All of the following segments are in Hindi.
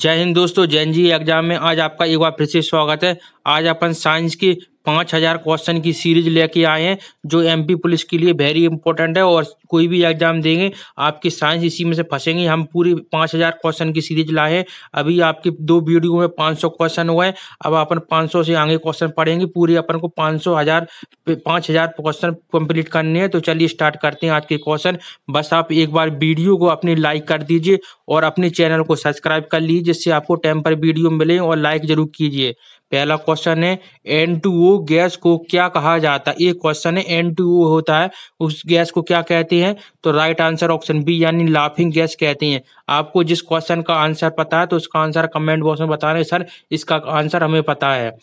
जय हिंद दोस्तों, जैन जी एग्जाम में आज आपका एक बार फिर से स्वागत है। आज अपन साइंस की 5000 क्वेश्चन की सीरीज लेके आए हैं जो एमपी पुलिस के लिए वेरी इंपॉर्टेंट है और कोई भी एग्जाम देंगे आपकी साइंस इसी में से फंसेंगे। हम पूरी 5000 क्वेश्चन की सीरीज लाए हैं। अभी आपकी 2 वीडियो में 500 क्वेश्चन हुए हैं। अब अपन 500 से आगे क्वेश्चन पढ़ेंगे। पूरी अपन को 5000 क्वेश्चन कंप्लीट करने हैं। तो चलिए स्टार्ट करते हैं आज के क्वेश्चन। बस आप एक बार वीडियो को अपनी लाइक कर दीजिए और अपने चैनल को सब्सक्राइब कर लीजिए जिससे आपको टाइम पर वीडियो मिले, और लाइक जरूर कीजिए। पहला क्वेश्चन है N2O गैस को क्या कहा जाता है। एक क्वेश्चन है N2O होता है, उस गैस को क्या कहते हैं। तो राइट आंसर ऑप्शन बी यानी लाफिंग गैस कहते हैं। आपको जिस क्वेश्चन का आंसर पता है तो उसका आंसर कमेंट बॉक्स में बता रहे सर इसका आंसर हमें पता है।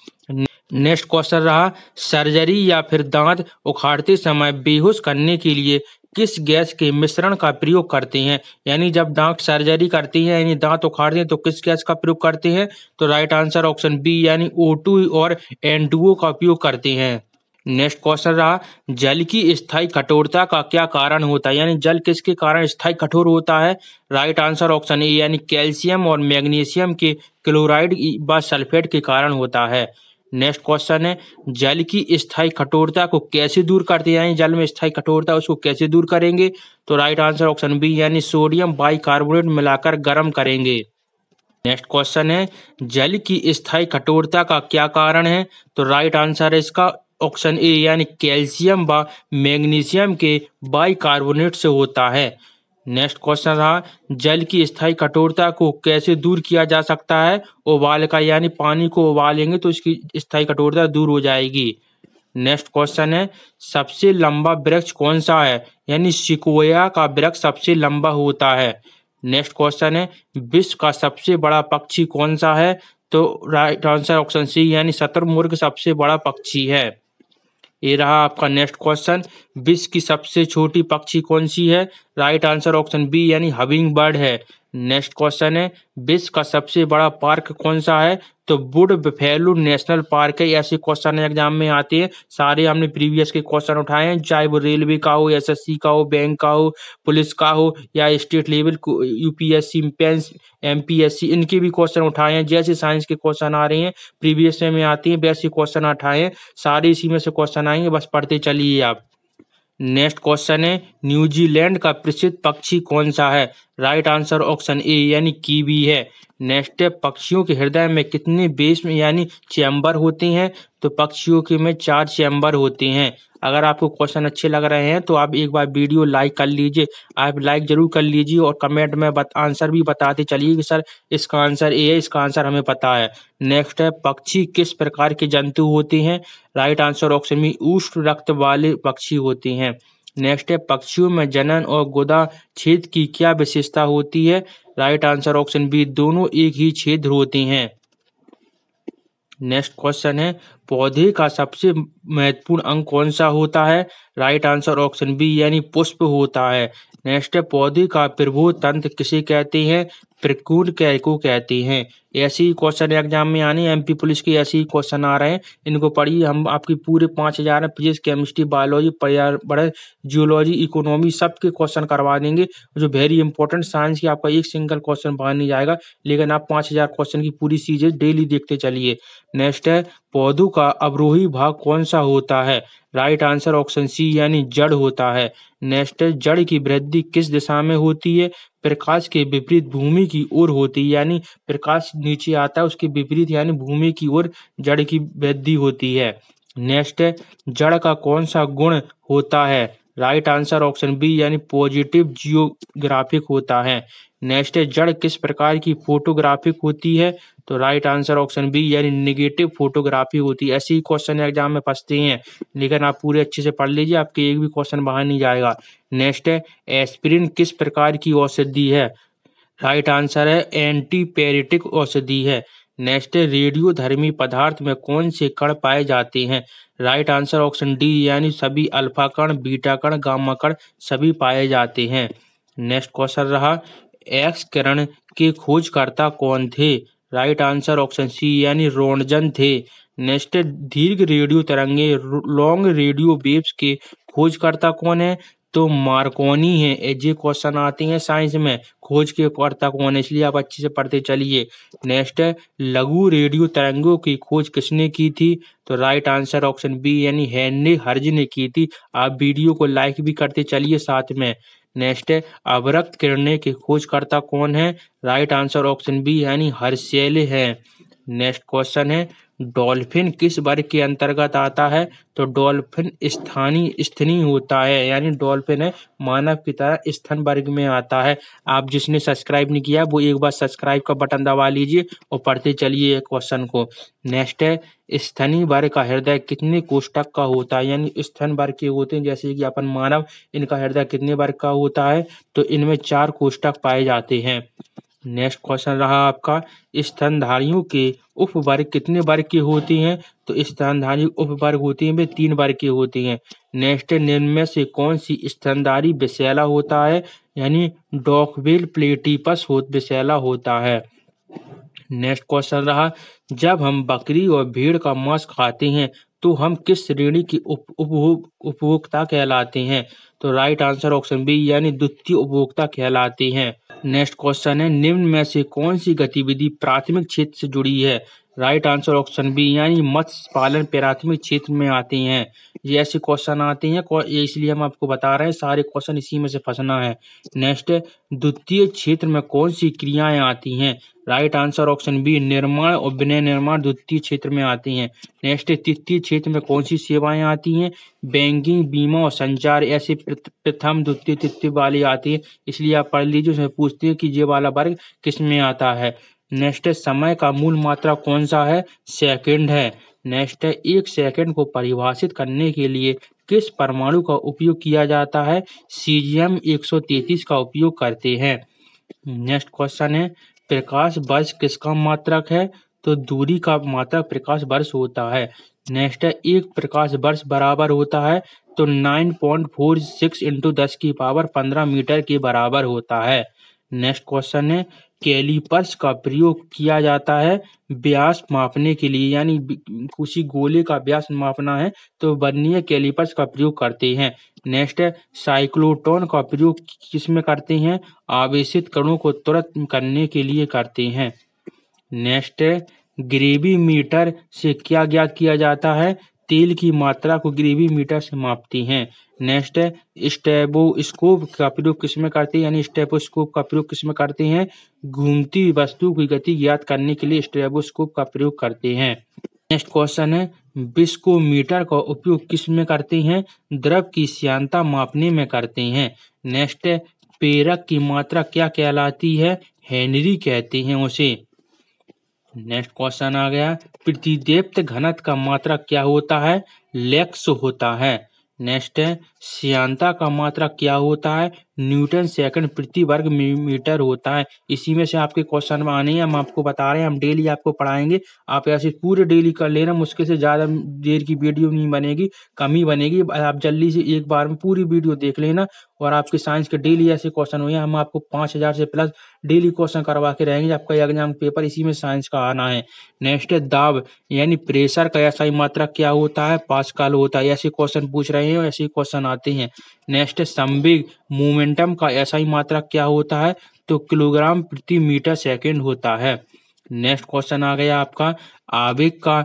नेक्स्ट क्वेश्चन रहा, सर्जरी या फिर दांत उखाड़ते समय बेहोश करने के लिए किस गैस के मिश्रण का प्रयोग करते हैं। यानी जब दांत सर्जरी करती हैं यानी दांत उखाड़ते हैं तो किस गैस का प्रयोग करते हैं। तो राइट आंसर ऑप्शन बी यानी O2 और N2O का उपयोग करते हैं। नेक्स्ट क्वेश्चन रहा, जल की स्थायी कठोरता का क्या कारण होता है। यानी जल किसके कारण स्थायी कठोर होता है। राइट आंसर ऑप्शन ए यानी कैल्शियम और मैग्नीशियम के क्लोराइड व सल्फेट के कारण होता है। नेक्स्ट क्वेश्चन है, जल की स्थायी कठोरता को कैसे दूर करते हैं। यानी जल में स्थायी कठोरता उसको कैसे दूर करेंगे। तो राइट आंसर ऑप्शन बी यानी सोडियम बाइकार्बोनेट मिलाकर गर्म करेंगे। नेक्स्ट क्वेश्चन है, जल की स्थायी कठोरता का क्या कारण है। तो राइट आंसर है इसका ऑप्शन ए यानी कैल्शियम व मैग्नीशियम के बाइकार्बोनेट से होता है। नेक्स्ट क्वेश्चन रहा, जल की स्थायी कठोरता को कैसे दूर किया जा सकता है। उबाल का, यानी पानी को उबालेंगे तो इसकी स्थायी कठोरता दूर हो जाएगी। नेक्स्ट क्वेश्चन है, सबसे लंबा वृक्ष कौन सा है। यानी सिकोया का वृक्ष सबसे लंबा होता है। नेक्स्ट क्वेश्चन है, विश्व का सबसे बड़ा पक्षी कौन सा है। तो राइट आंसर ऑप्शन सी यानी शुतुरमुर्ग सबसे बड़ा पक्षी है। ये रहा आपका नेक्स्ट क्वेश्चन, विश्व की सबसे छोटी पक्षी कौन सी है। राइट आंसर ऑप्शन बी यानी हमिंग बर्ड है। नेक्स्ट क्वेश्चन है, विश्व का सबसे बड़ा पार्क कौन सा है। तो वुड बफेलो नेशनल पार्क है। ऐसे क्वेश्चन एग्जाम में आते हैं। सारे हमने प्रीवियस के क्वेश्चन उठाए हैं, चाहे वो रेलवे का हो, एसएससी का हो, बैंक का हो, पुलिस का हो या स्टेट लेवल यूपीएससी पेंस एमपीएससी, इनके भी क्वेश्चन उठाए हैं। जैसे साइंस के क्वेश्चन आ रहे हैं प्रीवियस में आते हैं वैसे क्वेश्चन उठाए हैं। सारे इसी में से क्वेश्चन आएंगे, बस पढ़ते चलिए आप। नेक्स्ट क्वेश्चन है, न्यूजीलैंड का प्रसिद्ध पक्षी कौन सा है। राइट आंसर ऑप्शन ए यानी कीवी है। नेक्स्ट है, पक्षियों के हृदय में कितने बेस में यानी चैम्बर होते हैं। तो पक्षियों के में 4 चैम्बर होते हैं। अगर आपको क्वेश्चन अच्छे लग रहे हैं तो आप एक बार वीडियो लाइक कर लीजिए। आप लाइक जरूर कर लीजिए और कमेंट में आंसर भी बताते चलिए कि सर इसका आंसर ए है, इसका आंसर हमें पता है। नेक्स्ट है, पक्षी किस प्रकार के जंतु होते हैं। राइट आंसर ऑप्शन बी उष्ण रक्त वाले पक्षी होते हैं। नेक्स्ट है, पक्षियों में जनन और गुदा छेद की क्या विशेषता होती है। राइट आंसर ऑप्शन बी दोनों एक ही छेद होते हैं। नेक्स्ट क्वेश्चन है, पौधे का सबसे महत्वपूर्ण अंग कौन सा होता है। राइट आंसर ऑप्शन बी यानी पुष्प होता है। नेक्स्ट है, पौधे का प्रबोध तंत्र किसे कहते हैं। प्रकुल को कहते हैं। ऐसे ही क्वेश्चन एग्जाम में आने, एमपी पुलिस के ऐसे ही क्वेश्चन आ रहे हैं, इनको पढ़िए। हम आपकी पूरे 5000 फिजिक्स केमिस्ट्री बायोलॉजी पर्यावरण जियोलॉजी इकोनॉमी सबके क्वेश्चन करवा देंगे जो वेरी इंपॉर्टेंट। साइंस की आपका एक सिंगल क्वेश्चन बाहर नहीं जाएगा, लेकिन आप 5000 क्वेश्चन की पूरी सीरीज डेली देखते चलिए। नेक्स्ट है, पौधों का अवरोही भाग कौन सा होता है। राइट आंसर ऑप्शन सी यानी जड़ होता है। नेक्स्ट है, जड़ की वृद्धि किस दिशा में होती है। प्रकाश के विपरीत भूमि की ओर होती है। यानी प्रकाश नीचे आता है उसके विपरीत यानी भूमि की ओर जड़ की वृद्धि होती है। नेक्स्ट है, जड़ का कौन सा गुण होता है। राइट आंसर ऑप्शन बी यानी पॉजिटिव जियोग्राफिक होता है। नेक्स्ट है, जड़ किस प्रकार की फोटोग्राफिक होती है। तो राइट आंसर ऑप्शन बी यानी नेगेटिव फोटोग्राफी होती है। ऐसे ही क्वेश्चन एग्जाम में फंसते हैं, लेकिन आप पूरे अच्छे से पढ़ लीजिए, आपके एक भी क्वेश्चन बाहर नहीं जाएगा। नेक्स्ट है, एस्पिरिन किस प्रकार की औषधि है। राइट आंसर है एंटीपैरेटिक औषधि है। नेक्स्ट है, रेडियोधर्मी पदार्थ में कौन से कण पाए जाते हैं। राइट आंसर ऑप्शन डी यानी सभी अल्फा कण, बीटा कण, गामा कण सभी पाए जाते हैं। नेक्स्ट क्वेश्चन रहा, एक्स किरण के खोजकर्ता कौन थे। राइट आंसर ऑप्शन सी यानी रोन्टगन थे। नेक्स्ट है, दीर्घ रेडियो तरंगे लॉन्ग रेडियो वेव्स के खोजकर्ता कौन है। तो मार्कोनी है। ये क्वेश्चन आते हैं साइंस में, खोज के कर्ता कौन है, इसलिए आप अच्छे से पढ़ते चलिए। नेक्स्ट है, लघु रेडियो तरंगों की खोज किसने की थी? तो राइट आंसर ऑप्शन बी यानी हेनरी हर्ज ने की थी। आप वीडियो को लाइक भी करते चलिए साथ में। नेक्स्ट है, अवरक्त किरणें की खोजकर्ता कौन है? राइट आंसर ऑप्शन बी यानी हर्शेल है। नेक्स्ट क्वेश्चन है, डॉल्फिन किस वर्ग के अंतर्गत आता है? तो डॉल्फिन स्तनी होता है, यानी डॉल्फिन है मानव की तरह स्तन वर्ग में आता है। आप जिसने सब्सक्राइब नहीं किया वो एक बार सब्सक्राइब का बटन दबा लीजिए और पढ़ते चलिए क्वेश्चन को। नेक्स्ट है, स्तनी वर्ग का हृदय कितने कोष्ठक का होता है? यानी स्तन वर्ग के होते हैं जैसे कि अपन मानव, इनका हृदय कितने वर्ग का होता है? तो इनमें 4 कोष्ठक पाए जाते हैं। नेक्स्ट क्वेश्चन रहा आपका, स्तनधारियों के उपवर्ग कितने वर्ग के होते हैं? तो स्तनधारी उपवर्ग होते हैं वे 3 वर्ग के होते हैं। नेक्स्ट, निम्न में से कौन सी स्तनधारी विषैला होता है? यानी डॉकबिल प्लेटिपस विषैला होता है। नेक्स्ट क्वेश्चन रहा, जब हम बकरी और भेड़ का मांस खाते हैं तो हम किस श्रेणी के उपभोक्ता कहलाते हैं? तो राइट आंसर ऑप्शन बी यानी द्वितीय उपभोक्ता कहलाते हैं। नेक्स्ट क्वेश्चन है, निम्न में से कौन सी गतिविधि प्राथमिक क्षेत्र से जुड़ी है? राइट आंसर ऑप्शन बी यानी मत्स्य पालन प्राथमिक क्षेत्र में आते हैं। ये ऐसे क्वेश्चन आते हैं, ये इसलिए हम आपको बता रहे हैं, सारे क्वेश्चन इसी में से फंसना है। नेक्स्ट, द्वितीय क्षेत्र में कौन सी क्रियाएं आती हैं? राइट आंसर ऑप्शन बी निर्माण और विनय निर्माण द्वितीय क्षेत्र में आती हैं। नेक्स्ट, तृतीय क्षेत्र में कौन सी सेवाएं आती हैं? बैंकिंग, बीमा और संचार ऐसे प्रथम द्वितीय तृतीय वाली आती है, इसलिए आप पढ़ लीजिए। उसमें पूछते हैं कि ये वाला वर्ग किस में आता है। नेक्स्ट, समय का मूल मात्रा कौन सा है? सेकंड है। नेक्स्ट है, 1 सेकंड को परिभाषित करने के लिए किस परमाणु का उपयोग किया जाता है? सीजियम 133 का उपयोग करते हैं। नेक्स्ट क्वेश्चन है, प्रकाश वर्ष किसका मात्रक है? तो दूरी का मात्रक प्रकाश वर्ष होता है। नेक्स्ट है, 1 प्रकाश वर्ष बराबर होता है तो 9.46 इंटू 10⁻15 मीटर के बराबर होता है। नेक्स्ट क्वेश्चन है, कैलिपर्स का प्रयोग किया जाता है व्यास मापने के लिए, यानी किसी गोले का व्यास मापना है तो वर्नियर कैलिपर्स का प्रयोग करते हैं। नेक्स्ट है, साइक्लोट्रॉन का प्रयोग किस में करते हैं? आवेशित कणों को तुरंत करने के लिए करते हैं। नेक्स्ट है, ग्रेविमीटर से क्या ज्ञात किया जाता है? तेल की मात्रा को ग्रेविमीटर से मापते हैं। नेक्स्ट है, स्टेबोस्कोप का प्रयोग किस में करते हैं? यानी स्टेबोस्कोप का प्रयोग किस में करते हैं? घूमती वस्तु की गति ज्ञात करने के लिए स्टेबोस्कोप का प्रयोग करते हैं। नेक्स्ट क्वेश्चन है, विस्कोमीटर का उपयोग किस में करते हैं? द्रव की श्यानता मापने में करते हैं। नेक्स्ट है, प्रेरक की मात्रा क्या कहलाती है? हेनरी कहते हैं उसे। नेक्स्ट क्वेश्चन आ गया, प्रतिदीप्त घनत्व का मात्रक क्या होता है? लेक्स होता है। नेक्स्ट है, श्यानता का मात्रक क्या होता है? न्यूटन सेकंड प्रति वर्ग मीटर होता है। इसी में से आपके क्वेश्चन में आने हैं, हम आपको बता रहे हैं, हम डेली आपको पढ़ाएंगे। आप ऐसे पूरे डेली कर लेना, मुश्किल से ज़्यादा देर की वीडियो नहीं बनेगी, कम ही बनेगी। आप जल्दी से एक बार में पूरी वीडियो देख लेना और आपके साइंस के डेली ऐसे क्वेश्चन हुए, हम आपको 5000 से प्लस डेली क्वेश्चन करवा के रहेंगे। आपका एग्जाम पेपर इसी में साइंस का आना है। नेक्स्ट है, दाब यानी प्रेशर का ऐसा मात्रक क्या होता है? पास्कल होता है। ऐसे क्वेश्चन पूछ रहे हैं, ऐसे क्वेश्चन आते हैं। नेक्स्ट है, संवेग मोमेंटम का ऐसा ही मात्रक क्या होता है? तो किलोग्राम प्रति मीटर सेकंड होता है। नेक्स्ट क्वेश्चन आ गया आपका, आवेग का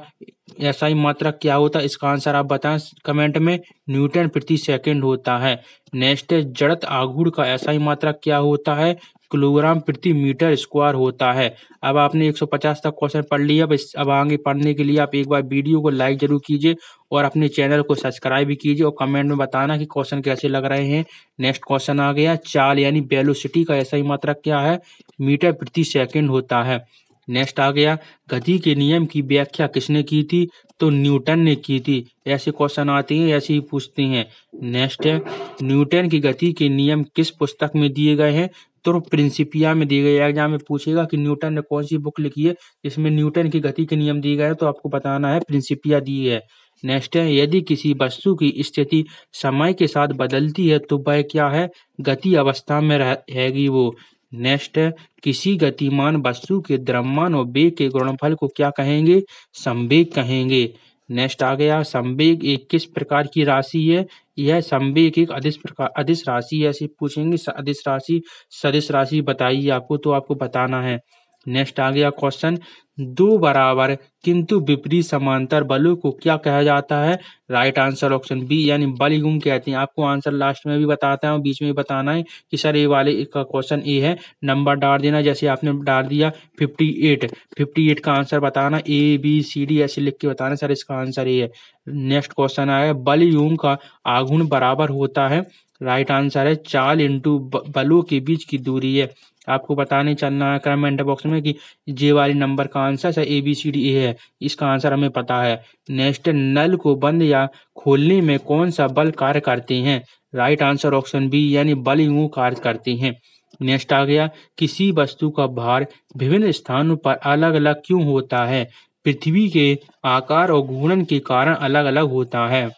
ऐसा ही मात्रक क्या होता है? इसका आंसर आप बताएं कमेंट में। न्यूटन प्रति सेकंड होता है। नेक्स्ट है, जड़त आघूर्ण का ऐसा ही मात्रक क्या होता है? किलोग्राम प्रति मीटर स्क्वायर होता है। अब आपने 150 तक क्वेश्चन पढ़ लिया। अब आगे पढ़ने के लिए आप एक बार वीडियो को लाइक जरूर कीजिए और अपने चैनल को सब्सक्राइब भी कीजिए और कमेंट में बताना कि क्वेश्चन कैसे लग रहे हैं। नेक्स्ट क्वेश्चन आ गया, चाल यानी वेलोसिटी का ऐसा ही मात्रक क्या है? मीटर प्रति सेकंड होता है। नेक्स्ट आ गया, गति के नियम की व्याख्या किसने की थी? तो न्यूटन ने की थी। ऐसे क्वेश्चन आते हैं, ऐसे ही पूछते हैं। नेक्स्ट है, न्यूटन की गति के नियम किस पुस्तक में दिए गए हैं? तो प्रिंसिपिया में दिए गए। एग्जाम में पूछेगा कि न्यूटन ने कौन सी बुक लिखी है जिसमें न्यूटन की गति के नियम दिए गए हैं, तो आपको बताना है प्रिंसिपिया दी है। नेक्स्ट है, यदि किसी वस्तु की स्थिति समय के साथ बदलती है तो वह क्या है? गति अवस्था में रहेगी वो। नेक्स्ट है, किसी गतिमान वस्तु के द्रव्यमान और वेग के गुणनफल को क्या कहेंगे? संवेग कहेंगे। नेक्स्ट आ गया, संवेग एक किस प्रकार की राशि है? यह संवेग एक अदिश राशि है। ऐसे पूछेंगे अदिश राशि, सदिश राशि बताइए आपको, तो आपको बताना है। नेक्स्ट आ गया क्वेश्चन, दो बराबर किंतु विपरीत समांतर बलों को क्या कहा जाता है? राइट आंसर ऑप्शन बी यानी बलयुग्म कहते हैं। आपको आंसर लास्ट में भी बताता हूँ, बीच में भी बताना है कि सर ये वाले का क्वेश्चन ए है, नंबर डाल देना। जैसे आपने डाल दिया 58 का आंसर बताना, ABCD ऐसे लिख के बताना सर इसका आंसर ए है। नेक्स्ट क्वेश्चन आया, बलयुग्म का आघूर्ण बराबर होता है। राइट आंसर है 4 इंटू बलों के बीच की दूरी है। आपको बताने चलना है कमेंट बॉक्स में कि जे वाले नंबर का आंसर है ABCD ए है, इसका आंसर हमें पता है। नेक्स्ट, नल को बंद या खोलने में कौन सा बल कार्य करते हैं? राइट आंसर ऑप्शन बी यानी बलयुग्म कार्य करते हैं। नेक्स्ट आ गया, किसी वस्तु का भार विभिन्न स्थानों पर अलग अलग क्यों होता है? पृथ्वी के आकार और घूर्णन के कारण अलग अलग होता है।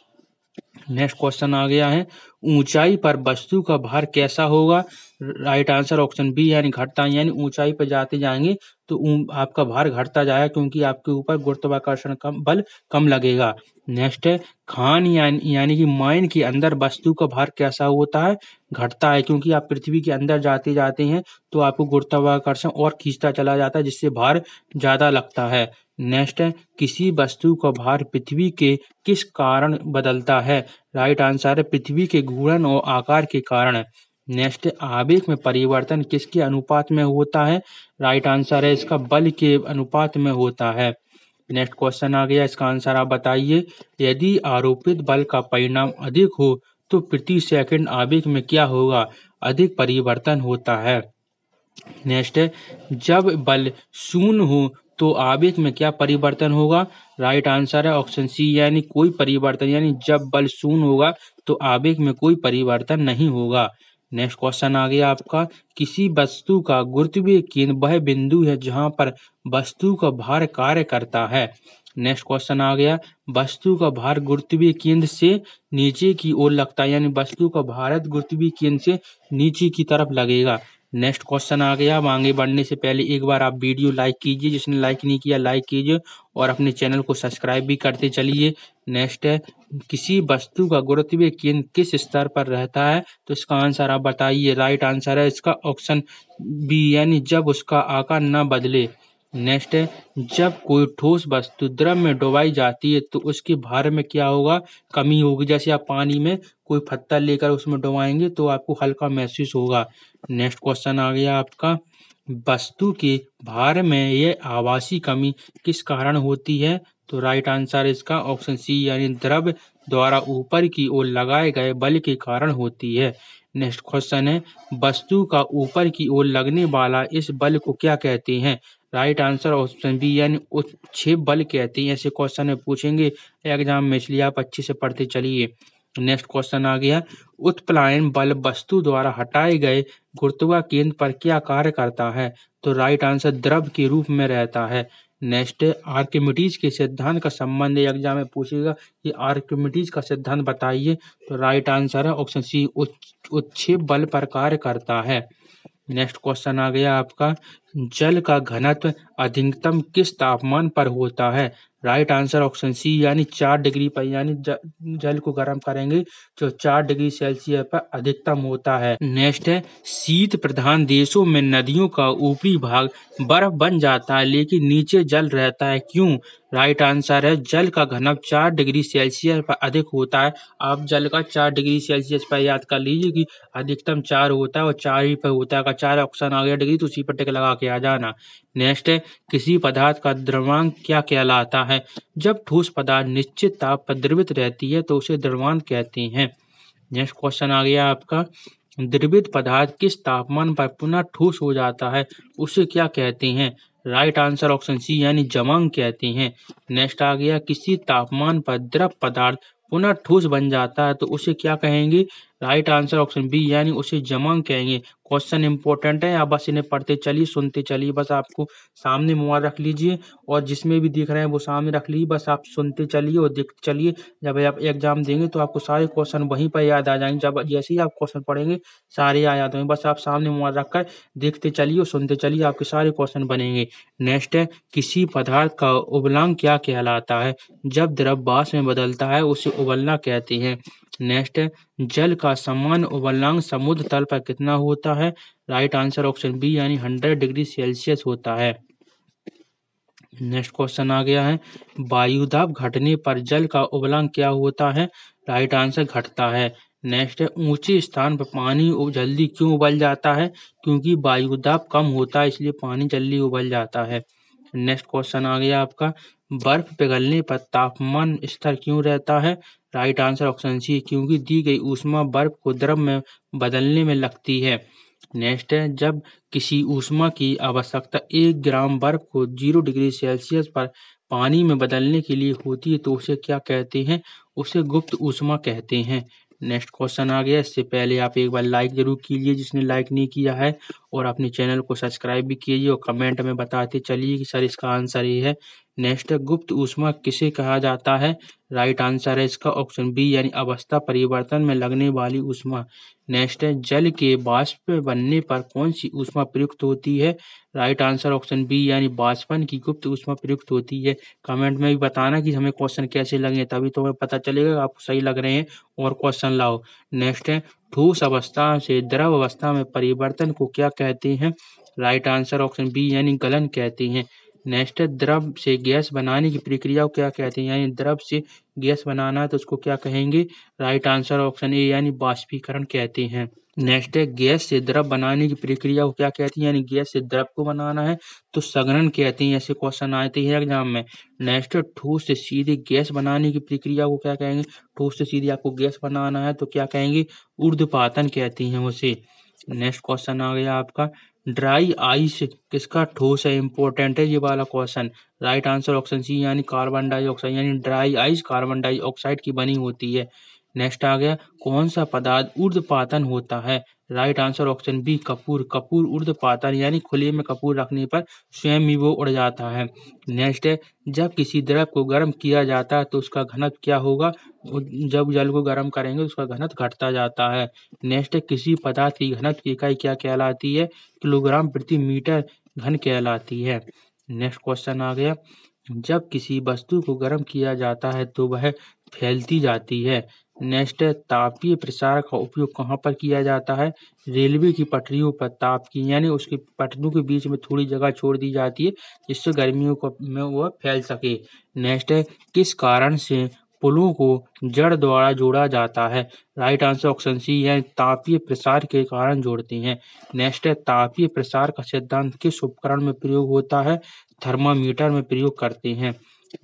नेक्स्ट क्वेश्चन आ गया है, ऊंचाई पर वस्तु का भार कैसा होगा? राइट आंसर ऑप्शन बी यानी घटता, यानी ऊंचाई पर जाते जाएंगे तो आपका भार घटता जाएगा, क्योंकि आपके ऊपर गुरुत्वाकर्षण बल कम लगेगा। नेक्स्ट है, खान यानी कि माइन के अंदर वस्तु का भार कैसा होता है? घटता है, क्योंकि आप पृथ्वी के अंदर जाते जाते हैं तो आपको गुरुत्वाकर्षण और खींचता चला जाता है, जिससे भार ज्यादा लगता है। नेक्स्ट है, किसी वस्तु का भार पृथ्वी के किस कारण बदलता है? राइट आंसर है पृथ्वी के घूर्णन और आकार के कारण। नेक्स्ट, आवेग में परिवर्तन किसके अनुपात में होता है? राइट आंसर है इसका बल के अनुपात में होता है। नेक्स्ट क्वेश्चन आ गया, इसका आंसर आप बताइए। यदि आरोपित बल का परिणाम अधिक हो तो प्रति सेकंड आवेग में क्या होगा? अधिक परिवर्तन होता है। नेक्स्ट है, जब बल शून्य हो तो आवेग में क्या परिवर्तन होगा? राइट आंसर है ऑप्शन सी यानी कोई परिवर्तन, यानी जब बल शून्य होगा तो आवेग में कोई परिवर्तन नहीं होगा। नेक्स्ट क्वेश्चन आ गया आपका, किसी वस्तु का गुरुत्वीय केंद्र वह बिंदु है जहां पर वस्तु का भार कार्य करता है। नेक्स्ट क्वेश्चन आ गया, वस्तु का भार गुरुत्वीय केंद्र से नीचे की ओर लगता है, यानी वस्तु का भार गुरुत्वीय केंद्र से नीचे की तरफ लगेगा। नेक्स्ट क्वेश्चन आ गया, आगे बढ़ने से पहले एक बार आप वीडियो लाइक कीजिए, जिसने लाइक नहीं किया लाइक कीजिए और अपने चैनल को सब्सक्राइब भी करते चलिए। नेक्स्ट है, किसी वस्तु का गुरुत्वीय केंद्र किस स्तर पर रहता है? तो इसका आंसर आप बताइए। राइट आंसर है इसका ऑप्शन बी यानी जब उसका आकार न बदले। नेक्स्ट है, जब कोई ठोस वस्तु द्रव में डुबाई जाती है तो उसके भार में क्या होगा? कमी होगी। जैसे आप पानी में कोई पत्थर लेकर उसमें डुबाएंगे तो आपको हल्का महसूस होगा। नेक्स्ट क्वेश्चन आ गया आपका, वस्तु के भार में यह आभासी कमी किस कारण होती है? तो राइट आंसर इसका ऑप्शन सी यानी द्रव द्वारा ऊपर की ओर लगाए गए बल के कारण होती है। नेक्स्ट क्वेश्चन है, वस्तु का ऊपर की ओर लगने वाला इस बल को क्या कहते हैं? राइट आंसर ऑप्शन बी यानी उत्क्षेप बल कहते हैं। ऐसे क्वेश्चन में पूछेंगे एग्जाम में, इसलिए आप अच्छे से पढ़ते चलिए। नेक्स्ट क्वेश्चन आ गया, उत्प्लायन बल वस्तु द्वारा हटाए गए गुरुत्वाकर्षण केंद्र पर क्या कार्य करता है? तो राइट आंसर द्रव के रूप में रहता है। नेक्स्ट, आर्किमिडीज के सिद्धांत का संबंध एग्जाम में पूछेगा कि आर्किमिडीज का सिद्धांत बताइए। तो राइट आंसर है ऑप्शन सी उत्क्षेप बल पर कार्य करता है। नेक्स्ट क्वेश्चन आ गया आपका, जल का घनत्व अधिकतम किस तापमान पर होता है? राइट आंसर ऑप्शन सी यानी 4 डिग्री पर, यानी जल को गर्म करेंगे तो 4 डिग्री सेल्सियस पर अधिकतम होता है। नेक्स्ट है, शीत प्रधान देशों में नदियों का ऊपरी भाग बर्फ बन जाता है लेकिन नीचे जल रहता है, क्यों? राइट आंसर है जल का घनत्व 4 डिग्री सेल्सियस पर अधिक होता है। आप जल का 4 डिग्री सेल्सियस पर याद कर लीजिए कि अधिकतम 4 होता है और 4 ही पर होता है। अगर 4 ऑप्शन आ गया डिग्री तो उसी पर टिक लगा के आ जाना। नेक्स्ट है, किसी पदार्थ का द्रव्यांक क्या कहलाता है? जब ठोस पदार्थ निश्चित ताप पर द्रवित रहती है तो उसे द्रव्यांक कहते हैं। नेक्स्ट क्वेश्चन आ गया आपका, द्रवित पदार्थ किस तापमान पर पुनः ठोस हो जाता है, उसे क्या कहते हैं? राइट आंसर ऑप्शन सी यानी जमांक कहते हैं। नेक्स्ट आ गया, किसी तापमान पर द्रव पदार्थ पुनः ठोस बन जाता है तो उसे क्या कहेंगे? राइट आंसर ऑप्शन बी यानी उसे जमांग कहेंगे। क्वेश्चन इंपॉर्टेंट है, आप बस इन्हें पढ़ते चलिए, सुनते चलिए। बस आपको सामने मोबाइल रख लीजिए और जिसमें भी दिख रहे हैं वो सामने रख लीजिए, बस आप सुनते चलिए और देखते चलिए। जब आप एग्जाम देंगे तो आपको सारे क्वेश्चन वहीं पर याद आ जाएंगे। जब जैसे ही आप क्वेश्चन पढ़ेंगे सारे याद होंगे। बस आप सामने मोबाइल रखकर देखते चलिए और सुनते चलिए, आपके सारे क्वेश्चन बनेंगे। नेक्स्ट है, किसी पदार्थ का उबलांक क्या कहलाता है? जब द्रव वाष्प में बदलता है उसे उबलना कहते हैं। नेक्स्ट है, जल का सामान्य उबलनांक समुद्र तल पर कितना होता है? राइट आंसर ऑप्शन बी यानी 100 डिग्री सेल्सियस होता है। नेक्स्ट क्वेश्चन आ गया है, वायुदाब घटने पर जल का उबलांक क्या होता है? राइट आंसर घटता है। नेक्स्ट है, ऊंचे स्थान पर पानी जल्दी क्यों उबल जाता है? क्योंकि वायुदाब कम होता है, इसलिए पानी जल्दी उबल जाता है। नेक्स्ट क्वेश्चन आ गया आपका, बर्फ पिघलने पर तापमान स्तर क्यों रहता है? राइट आंसर ऑप्शन सी, क्योंकि दी गई ऊष्मा बर्फ को द्रव में बदलने में लगती है। नेक्स्ट है, जब किसी ऊष्मा की आवश्यकता 1 ग्राम बर्फ को 0 डिग्री सेल्सियस पर पानी में बदलने के लिए होती है तो उसे क्या कहते हैं? उसे गुप्त ऊष्मा कहते हैं। नेक्स्ट क्वेश्चन आ गया, इससे पहले आप एक बार लाइक जरूर कीजिए जिसने लाइक नहीं किया है, और अपने चैनल को सब्सक्राइब भी कीजिए और कमेंट में बताते चलिए कि सर इसका आंसर ये है। नेक्स्ट है, गुप्त ऊष्मा किसे कहा जाता है? राइट आंसर है इसका ऑप्शन बी यानी अवस्था परिवर्तन में लगने वाली ऊष्मा। नेक्स्ट है, जल के वाष्प बनने पर कौन सी ऊष्मा प्रयुक्त होती है? राइट आंसर ऑप्शन बी यानी वाष्पन की गुप्त ऊष्मा प्रयुक्त होती है। कमेंट में भी बताना कि हमें क्वेश्चन कैसे लगे, तभी तो हमें पता चलेगा आपको सही लग रहे हैं और क्वेश्चन लाओ। नेक्स्ट है, ठोस अवस्था से द्रव अवस्था में परिवर्तन को क्या कहते हैं? राइट आंसर ऑप्शन बी यानी गलन कहते हैं। नेक्स्ट है, द्रव से गैस बनाने की प्रक्रिया को क्या कहते हैं? यानी द्रव से गैस बनाना है तो उसको क्या कहेंगे? राइट आंसर ऑप्शन ए यानी बाष्पीकरण कहते हैं। नेक्स्ट है, गैस से द्रव बनाने की प्रक्रिया को क्या कहती है? यानी गैस से द्रव को बनाना है तो संघनन कहते हैं। ऐसे क्वेश्चन आते हैं एग्जाम में। नेक्स्ट है, ठोस से सीधे गैस बनाने की प्रक्रिया को क्या कहेंगे? ठोस से सीधे आपको गैस बनाना है तो क्या कहेंगे? ऊर्ध्वपातन कहते हैं उसे। नेक्स्ट क्वेश्चन आ गया आपका, ड्राई आइस किसका ठोस है? इंपॉर्टेंट है ये वाला question. Right answer option C यानी कार्बन डाइऑक्साइड, यानी ड्राई आइस कार्बन डाइऑक्साइड की बनी होती है। नेक्स्ट आ गया, कौन सा पदार्थ ऊर्ध्वपातन होता है? राइट आंसर ऑप्शन बी कपूर। कपूर ऊर्ध्वपातन यानी खुले में कपूर रखने पर स्वयं ही वो उड़ जाता है। नेक्स्ट है, जब किसी द्रव को गर्म किया जाता है तो उसका घनत्व क्या होगा? जब जल को गर्म करेंगे तो उसका घनत्व घटता जाता है। नेक्स्ट है, किसी पदार्थ की घनत्व की इकाई क्या कहलाती है? किलोग्राम प्रति मीटर घन कहलाती है। नेक्स्ट क्वेश्चन आ गया, जब किसी वस्तु को गर्म किया जाता है तो वह फैलती जाती है। नेक्स्ट है, तापीय प्रसार का उपयोग कहाँ पर किया जाता है? रेलवे की पटरियों पर ताप की यानी उसकी पटरियों के बीच में थोड़ी जगह छोड़ दी जाती है जिससे गर्मियों को में वह फैल सके। नेक्स्ट है, किस कारण से पुलों को जड़ द्वारा जोड़ा जाता है? राइट आंसर ऑप्शन सी है, तापीय प्रसार के कारण जोड़ते हैं। नेक्स्ट है, तापीय प्रसार का सिद्धांत किस उपकरण में प्रयोग होता है? थर्मामीटर में प्रयोग करते हैं।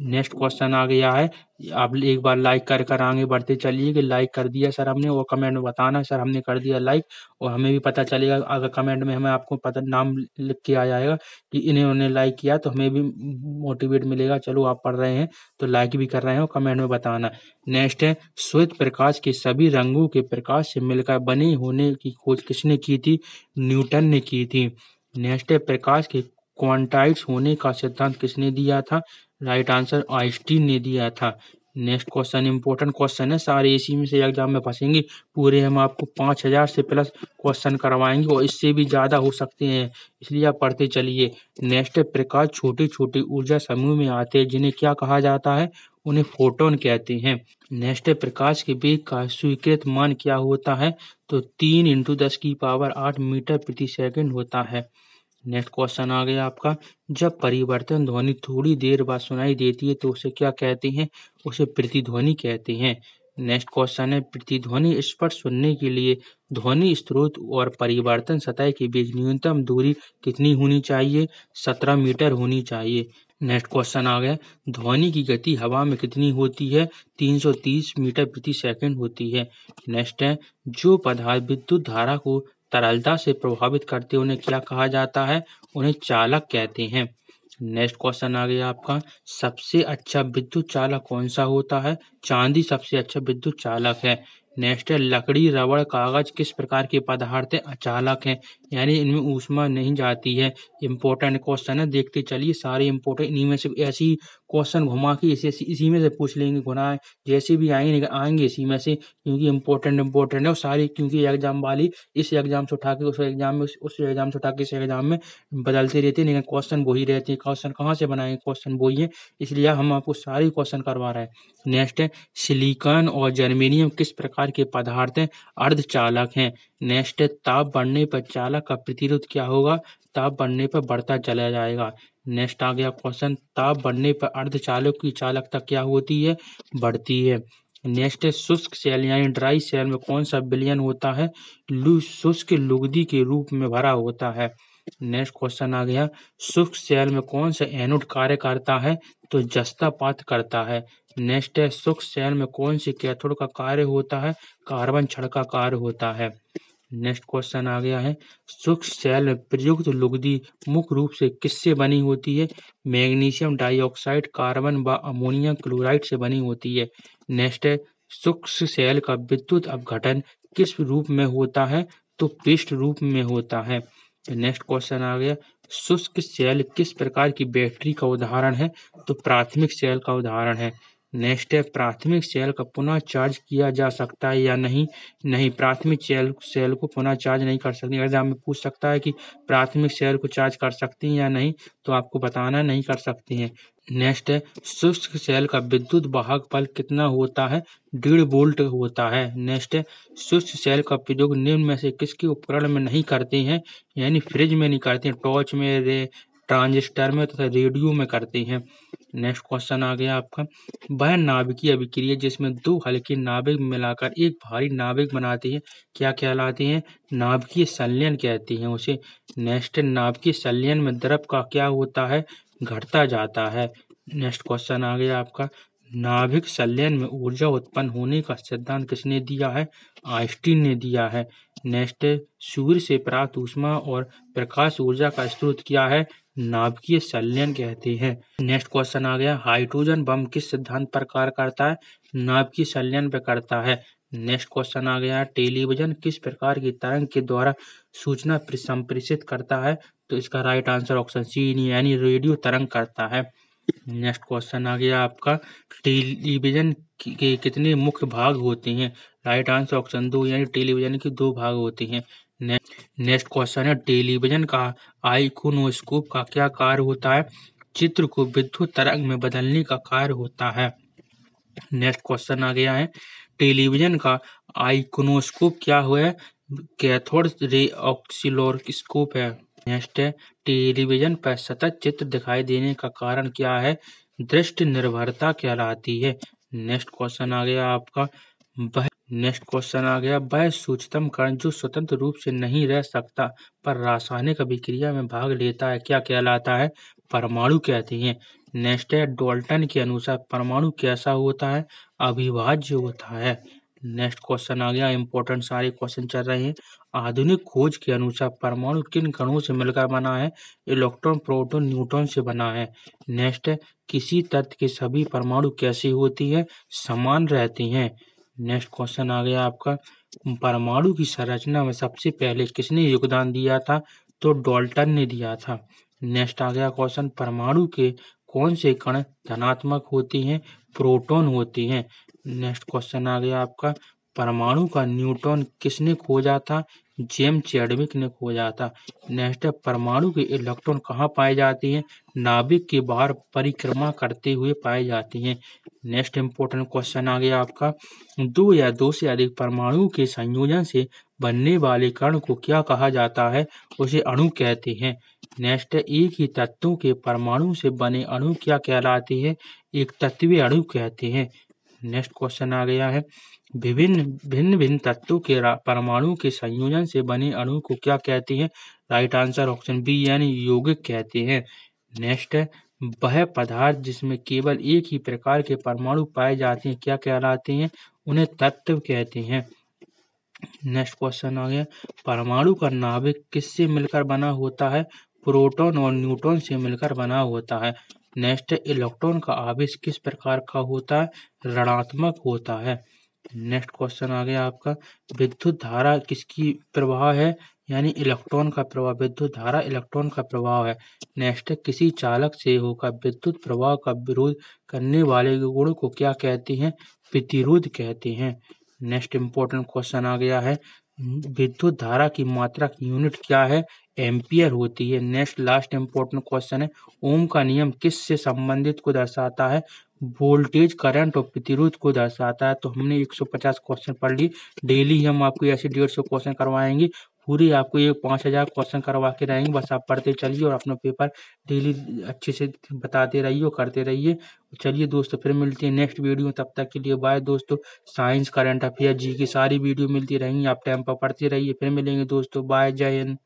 नेक्स्ट क्वेश्चन आ गया है, आप एक बार लाइक कर आगे बढ़ते चलिए कि लाइक कर दिया सर हमने, और कमेंट में बताना सर हमने कर दिया लाइक, और हमें भी पता चलेगा अगर कमेंट में हमें आपको पता नाम लिख के आ जाएगा कि इन्होंने लाइक किया तो हमें भी मोटिवेट मिलेगा, चलो आप पढ़ रहे हैं तो लाइक भी कर रहे हैं और कमेंट में बताना। नेक्स्ट है, श्वेत प्रकाश के सभी रंगों के प्रकाश से मिलकर बने होने की खोज किसने की थी? न्यूटन ने की थी। नेक्स्ट है, प्रकाश के क्वांटाइज्ड होने का सिद्धांत किसने दिया था? राइट आंसर आइंस्टीन ने दिया था। नेक्स्ट क्वेश्चन इंपॉर्टेंट क्वेश्चन है, सारे इसी में से एग्जाम में फंसेंगे। पूरे हम आपको 5000 से प्लस क्वेश्चन करवाएंगे और इससे भी ज़्यादा हो सकते हैं, इसलिए आप पढ़ते चलिए। नेक्स्ट है, प्रकाश छोटे छोटे ऊर्जा समूह में आते हैं जिन्हें क्या कहा जाता है? उन्हें फोटोन कहते हैं। नेक्स्ट है, प्रकाश के वेग का स्वीकृत मान क्या होता है? तो 3 × 10⁸ मीटर प्रति सेकंड होता है। नेक्स्ट क्वेश्चन आ गया आपका, जब परिवर्तन ध्वनि थोड़ी देर बाद सुनाई देती है तो उसे क्या कहते हैं? उसे प्रतिध्वनि कहते हैं। नेक्स्ट क्वेश्चन है, प्रतिध्वनि स्पष्ट सुनने के लिए ध्वनि स्रोत और परिवर्तन सतह के बीच न्यूनतम दूरी कितनी होनी चाहिए? 17 मीटर होनी चाहिए। नेक्स्ट क्वेश्चन आ गया, ध्वनि की गति हवा में कितनी होती है? 330 मीटर प्रति सेकंड होती है। नेक्स्ट है, जो पदार्थ विद्युत धारा को तरलता से प्रभावित करते उन्हें क्या कहा जाता है? उन्हें चालक कहते हैं। नेक्स्ट क्वेश्चन आ गया आपका, सबसे अच्छा विद्युत चालक कौन सा होता है? चांदी सबसे अच्छा विद्युत चालक है। नेक्स्ट है लकड़ी, रबड़, कागज किस प्रकार के पदार्थ अचालक हैं, यानी इनमें ऊष्मा नहीं जाती है। इंपॉर्टेंट क्वेश्चन है, देखते चलिए सारे इंपॉर्टेंट इन्हीं में से ऐसी क्वेश्चन घुमा के इसी में से पूछ लेंगे, घुना जैसे भी आएंगे आएंगे इसी में से, क्योंकि इंपॉर्टेंट है और सारी, क्योंकि एग्जाम वाली इस एग्जाम से उठा के उस एग्जाम में, उस एग्जाम से उठा के इस एग्जाम में बदलते रहते हैं, लेकिन क्वेश्चन वही रहते हैं। क्वेश्चन कहाँ से बनाएंगे, क्वेश्चन वही है, इसलिए हम आपको सारे क्वेश्चन करवा रहे हैं। नेक्स्ट है सिलिकॉन और जर्मेनियम किस प्रकार के पदार्थ हैं, अर्धचालक हैं। नेक्स्ट है ताप बढ़ने पर चालक का प्रतिरोध क्या होगा, ताप बढ़ने पर बढ़ता चला जाएगा। नेक्स्ट आ गया क्वेश्चन, ताप बढ़ने पर अर्धचालक की चालकता क्या होती है, बढ़ती है। नेक्स्ट है शुष्क सेल यानी ड्राई सेल में कौन सा विलयन होता है, शुष्क लुगदी के रूप में भरा होता है। नेक्स्ट क्वेश्चन आ गया, शुष्क सेल में कौन सा एनोड कार्य करता है, तो जस्तापात करता है। नेक्स्ट है शुष्क सेल में कौन सी कैथोड का कार्य होता है, कार्बन छड़ का कार्य होता है। नेक्स्ट क्वेश्चन आ गया है, शुष्क सेल में प्रयुक्त लुगदी मुख्य रूप से किससे बनी होती है, मैग्नीशियम डाइऑक्साइड, कार्बन व अमोनियम क्लोराइड से बनी होती है। नेक्स्ट है शुष्क सेल का विद्युत अपघटन किस रूप में होता है, तो पृष्ठ रूप में होता है। नेक्स्ट क्वेश्चन आ गया, शुष्क सेल किस प्रकार की बैटरी का उदाहरण है, तो प्राथमिक सेल का उदाहरण है। नेक्स्ट है प्राथमिक सेल का पुनः चार्ज किया जा सकता है या नहीं, नहीं प्राथमिक सेल को पुनः चार्ज नहीं कर सकते। एग्जाम में पूछ सकता है कि प्राथमिक सेल को चार्ज कर सकती हैं या नहीं, तो आपको बताना नहीं कर सकती हैं। नेक्स्ट है शुष्क सेल का विद्युत वाहक बल कितना होता है, 1.5 वोल्ट होता है। नेक्स्ट है शुष्क सेल का प्रयोग निम्न में से किसके उपकरण में नहीं करते हैं, यानी फ्रिज में नहीं करते हैं, टॉर्च में, ट्रांजिस्टर में तथा रेडियो में करते हैं। नेक्स्ट क्वेश्चन आ गया आपका, वह नाभिकीय अभिक्रिया जिसमें दो हल्के नाभिक मिलाकर एक भारी नाभिक बनाती है क्या कहलाती है, नाभिकीय संलयन कहती हैं उसे। नेक्स्ट नाभिकीय संलयन में द्रव का क्या होता है, घटता जाता है। नेक्स्ट क्वेश्चन आ गया आपका, नाभिक संलयन में ऊर्जा उत्पन्न होने का सिद्धांत किसने दिया है, आइंस्टीन ने दिया है। नेक्स्ट सूर्य से प्राप्त ऊष्मा और प्रकाश ऊर्जा का स्रोत क्या है, नाभिकीय संलयन कहते हैं। नेक्स्ट क्वेश्चन आ गया, हाइड्रोजन बम किस सिद्धांत पर कार्य करता है, नाभिकीय संलयन पर करता है। नेक्स्ट क्वेश्चन आ गया, टेलीविजन किस प्रकार की तरंग के द्वारा सूचना संप्रेषित करता है, तो इसका राइट आंसर ऑप्शन सी यानी रेडियो तरंग करता है। नेक्स्ट क्वेश्चन आ गया आपका, टेलीविजन के कितने मुख्य भाग होते हैं, राइट आंसर ऑप्शन 2 यानी टेलीविजन के 2 भाग होते हैं। नेक्स्ट क्वेश्चन है, टेलीविजन का आइकोनोस्कोप का क्या कार्य होता है, चित्र को विद्युत तरंग में बदलने का कार्य होता है। नेक्स्ट क्वेश्चन आ गया है, टेलीविजन का आइकोनोस्कोप क्या है, कैथोड रे ऑसिलोस्कोप है। नेक्स्ट है, टेलीविजन पर सतत चित्र दिखाई देने का कारण क्या है, दृष्टि निर्भरता कहलाती है। नेक्स्ट क्वेश्चन आ गया आपका, नेक्स्ट क्वेश्चन आ गया, वह सूक्ष्मतम कण जो स्वतंत्र रूप से नहीं रह सकता पर रासायनिक अभिक्रिया में भाग लेता है क्या कहलाता है, परमाणु कहते हैं। नेक्स्ट है, डाल्टन के अनुसार परमाणु कैसा होता है, अविभाज्य होता है। नेक्स्ट क्वेश्चन आ गया, इंपॉर्टेंट सारे क्वेश्चन चल रहे हैं। आधुनिक खोज के अनुसार परमाणु किन कणों से मिलकर बना है, इलेक्ट्रॉन, प्रोटॉन, न्यूट्रॉन से बना है। नेक्स्ट है, किसी तत्व के सभी परमाणु कैसी होती है, समान रहती हैं। नेक्स्ट क्वेश्चन आ गया आपका, परमाणु की संरचना में सबसे पहले किसने योगदान दिया था, तो डाल्टन ने दिया था। नेक्स्ट आ गया क्वेश्चन, परमाणु के कौन से कण धनात्मक होते हैं, प्रोटॉन होते हैं। नेक्स्ट क्वेश्चन आ गया आपका, परमाणु का न्यूट्रॉन किसने खोजा था, जेम्स चैडविक ने खोजा था। नेक्स्ट है, परमाणु के इलेक्ट्रॉन कहाँ पाए जाते हैं, नाभिक के बाहर परिक्रमा करते हुए पाए जाते हैं। नेक्स्ट इंपॉर्टेंट क्वेश्चन आ गया आपका, दो या दो से अधिक परमाणु के संयोजन से बनने वाले कण को क्या कहा जाता है, उसे अणु कहते हैं। नेक्स्ट है, एक ही तत्वों के परमाणु से बने अणु क्या कहलाते हैं, एक तत्वीय अणु कहते हैं। नेक्स्ट क्वेश्चन आ गया है, भिन्न भिन्न तत्वों के परमाणु के संयोजन से बने अणु को क्या कहते हैं, राइट आंसर ऑप्शन बी यानी यौगिक कहते हैं। नेक्स्ट है, वह पदार्थ जिसमें केवल एक ही प्रकार के परमाणु पाए जाते हैं क्या कहलाते हैं, उन्हें तत्व कहते हैं। नेक्स्ट क्वेश्चन आ गया, परमाणु का नाभिक किससे मिलकर बना होता है, प्रोटॉन और न्यूट्रॉन से मिलकर बना होता है। नेक्स्ट है, इलेक्ट्रॉन का आवेश किस प्रकार का होता है, ऋणात्मक होता है। नेक्स्ट क्वेश्चन आ गया आपका, विद्युत धारा किसकी प्रवाह है, यानी इलेक्ट्रॉन का प्रवाह। विद्युत धारा इलेक्ट्रॉन का प्रवाह है। नेक्स्ट है, किसी चालक से होकर विद्युत प्रवाह का विरोध करने वाले गुण को क्या कहते हैं, प्रतिरोध कहते हैं। नेक्स्ट इंपॉर्टेंट क्वेश्चन आ गया है, विद्युत धारा की मात्रा की यूनिट क्या है, एम्पियर होती है। नेक्स्ट लास्ट इंपॉर्टेंट क्वेश्चन है, ओम का नियम किस से संबंधित को दर्शाता है, वोल्टेज, करंट और प्रतिरोध को दर्शाता है। तो हमने 150 क्वेश्चन पढ़ ली। डेली हम आपको ऐसे 150 क्वेश्चन करवाएंगे। पूरी आपको ये 5000 क्वेश्चन करवा के रहेंगे। बस आप पढ़ते चलिए और अपना पेपर डेली अच्छे से बताते रहिए और करते रहिए। चलिए दोस्तों, फिर मिलते हैं नेक्स्ट वीडियो। तब तक के लिए बाय दोस्तों। साइंस, करंट अफेयर, जी की सारी वीडियो मिलती रहेंगी। आप टाइम पर पढ़ते रहिए। फिर मिलेंगे दोस्तों। बाय, जय हिंद।